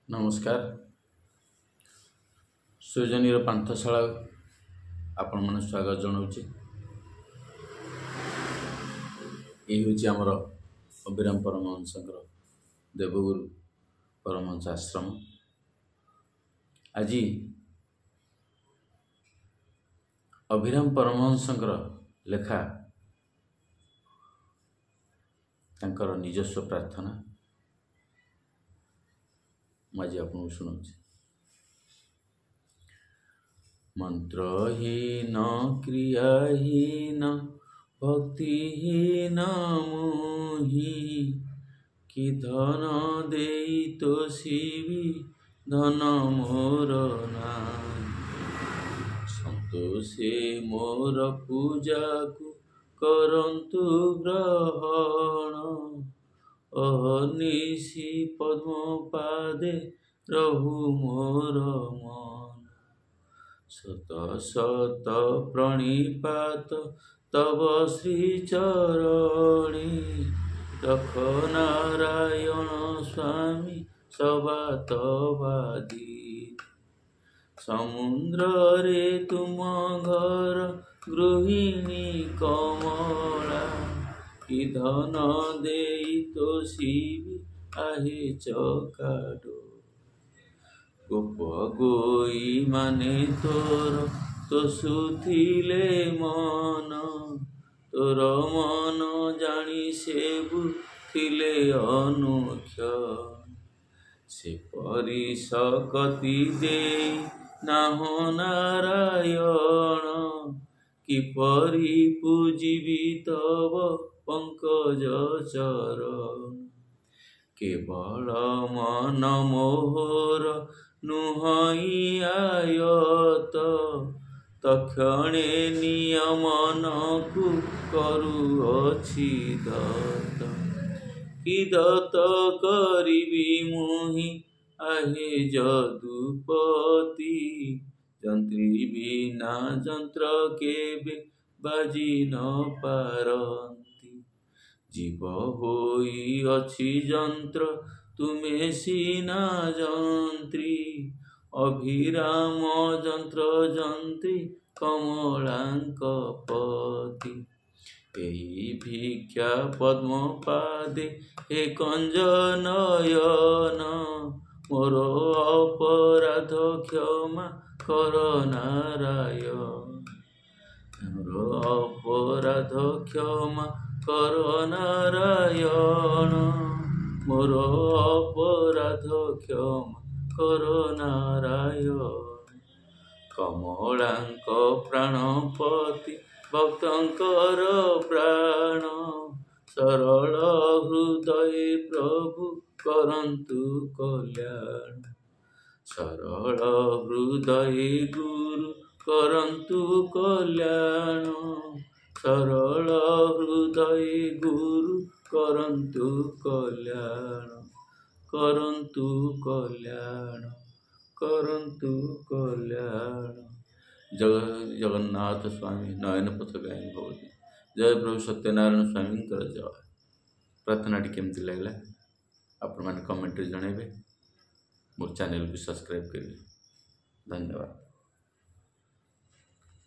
नमस्कार। सृजनीय पांठशाला आपण मन स्वागत जनाऊँ। ये हूँ आमर अभिराम परमहंसर देवगुरु परमहंस आश्रम। आज अभिराम परमहंसर लेखा तांकर निजस्व प्रार्थना मुझे आपको शुणाऊँ। मंत्रहीन क्रियाहीन भक्तिहीन मोहि कि धन देई तोषिबी धन मोर नाई। संतोषे मोर पूजा को करंतु ग्रहण अहर्निशि पद्म पादे रहु मोर मन। शत शत प्रणिपात तव श्री चरणी रख नारायण स्वामी सभा तवादी। समुद्र रे तुम घर गृहिणी कमला कि धन देई तोषिबी आहे चकाडो। गोप गोई माने तोर तोषुथिले मन तोर मन जानी सेबु थिले अनुक्षण। से परि सकति देई नाहो नारायण कि परि पूजिबी तव पंकज चरण। केवल मन मोहर नुहई आयत तक्षणे नियमन को करुअछि दत्त। कि दत्त करिबी मुहि आहे जदुपति जंत्री बिना जंत्र केबे बाजी न पारंती। जीव होई अछि जंत्र तुमे सीना जंत्री अभिराम जंत्र जंत्री कमलांक पति। एही भिक्षा पद्म पादे हे कंज नयन मोर अपराध क्षमा कर नारायण। मोर अपराध क्षमा कर नारायण मोर अपराध क्षमा कर नारायण। कमलांक प्राणपति भक्तंकर प्राण सरल हृदय प्रभु करंतु कल्याण। सरल हृदय गुरु करंतु कल्याण सरल हृदय गुरु करंतु कल्याण करंतु कल्याण करंतु कल्याण। जय जगन्नाथ स्वामी नयन पथगामी भवती। जय प्रभु सत्यनारायण स्वामी जय। प्रार्थना टी केमती लगला आपण मैंने कमेंट जनइबे। मोर चैनल को सब्सक्राइब करेंगे। धन्यवाद।